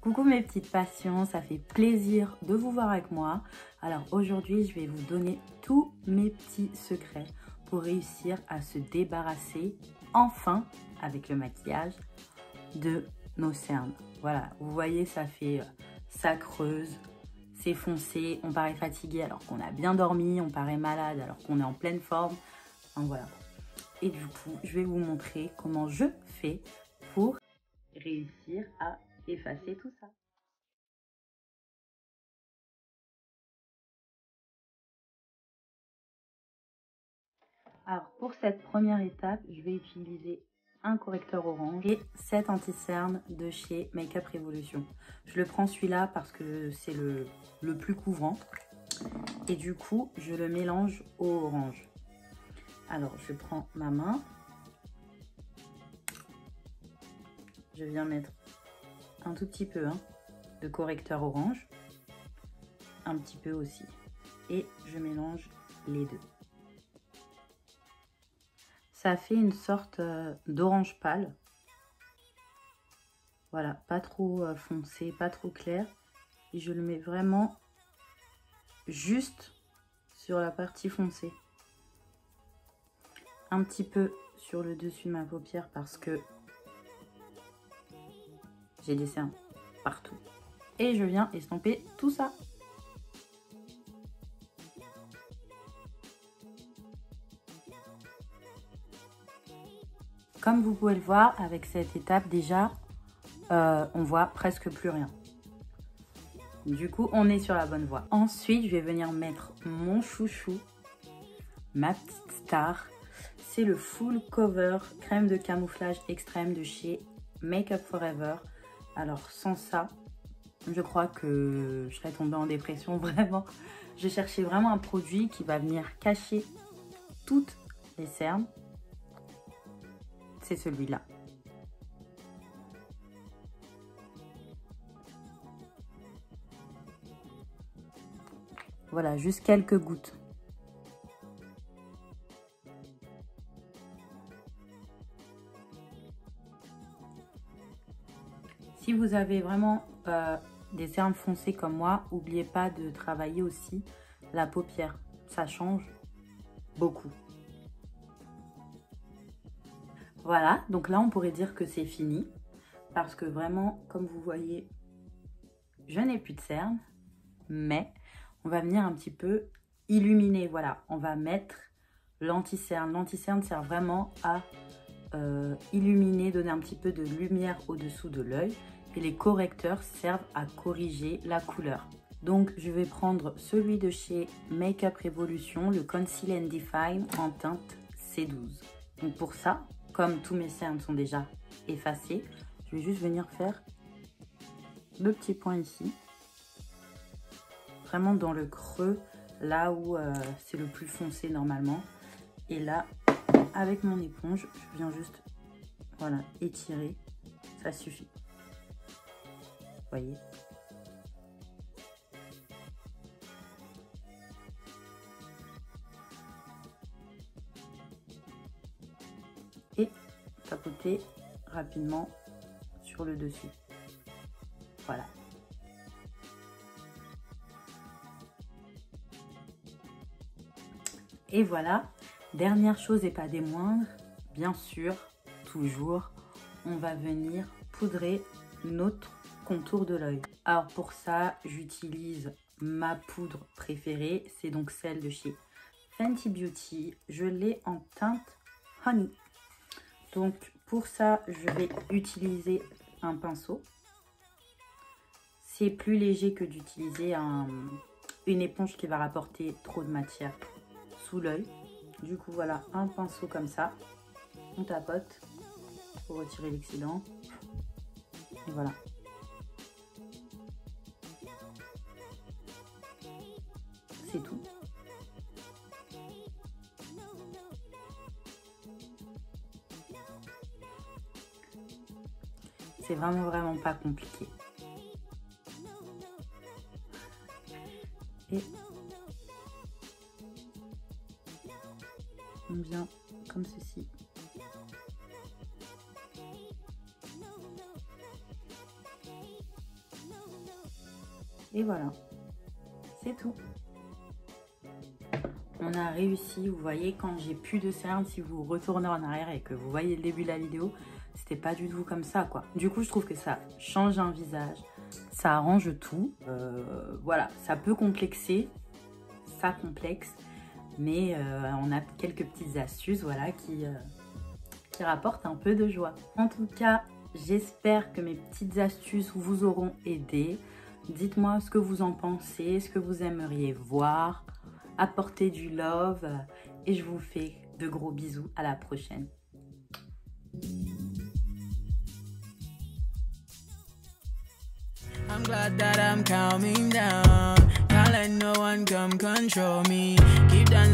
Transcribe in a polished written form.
Coucou mes petites passions, ça fait plaisir de vous voir avec moi. Alors aujourd'hui, je vais vous donner tous mes petits secrets pour réussir à se débarrasser enfin, avec le maquillage, de nos cernes. Voilà, vous voyez, ça creuse, c'est foncé, on paraît fatigué alors qu'on a bien dormi, on paraît malade alors qu'on est en pleine forme. Donc voilà. Et du coup, je vais vous montrer comment je fais pour réussir à effacer tout ça. Alors pour cette première étape, je vais utiliser un correcteur orange et cet anti-cerne de chez Make Up Revolution. Je le prends celui-là parce que c'est le plus couvrant et du coup je le mélange au orange. Alors je prends ma main, je viens mettre un tout petit peu de correcteur orange, un petit peu aussi, et je mélange les deux. Ça fait une sorte d'orange pâle. Voilà, pas trop foncé, pas trop clair. Et je le mets vraiment juste sur la partie foncée. Un petit peu sur le dessus de ma paupière parce que j'ai des cernes partout. Et je viens estomper tout ça. Comme vous pouvez le voir, avec cette étape déjà, on voit presque plus rien. Du coup, on est sur la bonne voie. Ensuite, je vais venir mettre mon chouchou, ma petite star. C'est le Full Cover crème de camouflage extrême de chez Make Up Forever. Alors, sans ça, je crois que je serais tombée en dépression, vraiment. Je cherchais vraiment un produit qui va venir cacher toutes les cernes. C'est celui-là. Voilà, juste quelques gouttes. Si vous avez vraiment des cernes foncées comme moi, n'oubliez pas de travailler aussi la paupière. Ça change beaucoup. Voilà, donc là on pourrait dire que c'est fini. Parce que vraiment, comme vous voyez, je n'ai plus de cernes. Mais on va venir un petit peu illuminer. Voilà, on va mettre l'anti-cerne. L'anti-cerne sert vraiment à illuminer, donner un petit peu de lumière au-dessous de l'œil. Et les correcteurs servent à corriger la couleur. Donc, je vais prendre celui de chez Make Up Revolution, le Conceal and Define en teinte C12. Donc pour ça, comme tous mes cernes sont déjà effacés, je vais juste venir faire le petit point ici. Vraiment dans le creux, là où c'est le plus foncé normalement. Et là, avec mon éponge, je viens juste, voilà, étirer. Ça suffit. Vous voyez? Et tapoter rapidement sur le dessus. Voilà. Et voilà, dernière chose et pas des moindres, bien sûr, toujours, on va venir poudrer notre contour de l'œil. Alors pour ça, j'utilise ma poudre préférée, c'est donc celle de chez Fenty Beauty. Je l'ai en teinte Honey. Donc pour ça, je vais utiliser un pinceau. C'est plus léger que d'utiliser une éponge qui va rapporter trop de matière sous l'œil. Du coup, voilà, un pinceau comme ça. On tapote pour retirer l'excédent. Et voilà. C'est tout. C'est vraiment pas compliqué. Et on vient comme ceci. Et voilà, c'est tout. On a réussi, vous voyez, quand j'ai plus de cernes, si vous retournez en arrière et que vous voyez le début de la vidéo, c'était pas du tout comme ça, quoi. Du coup, je trouve que ça change un visage, ça arrange tout. Voilà, ça peut complexer, ça complexe, mais on a quelques petites astuces, voilà, qui rapportent un peu de joie. En tout cas, j'espère que mes petites astuces vous auront aidé. Dites-moi ce que vous en pensez, ce que vous aimeriez voir. Apportez du love et je vous fais de gros bisous. À la prochaine. I'm glad that I'm calming down. Can't let no one come control me. Keep dancing.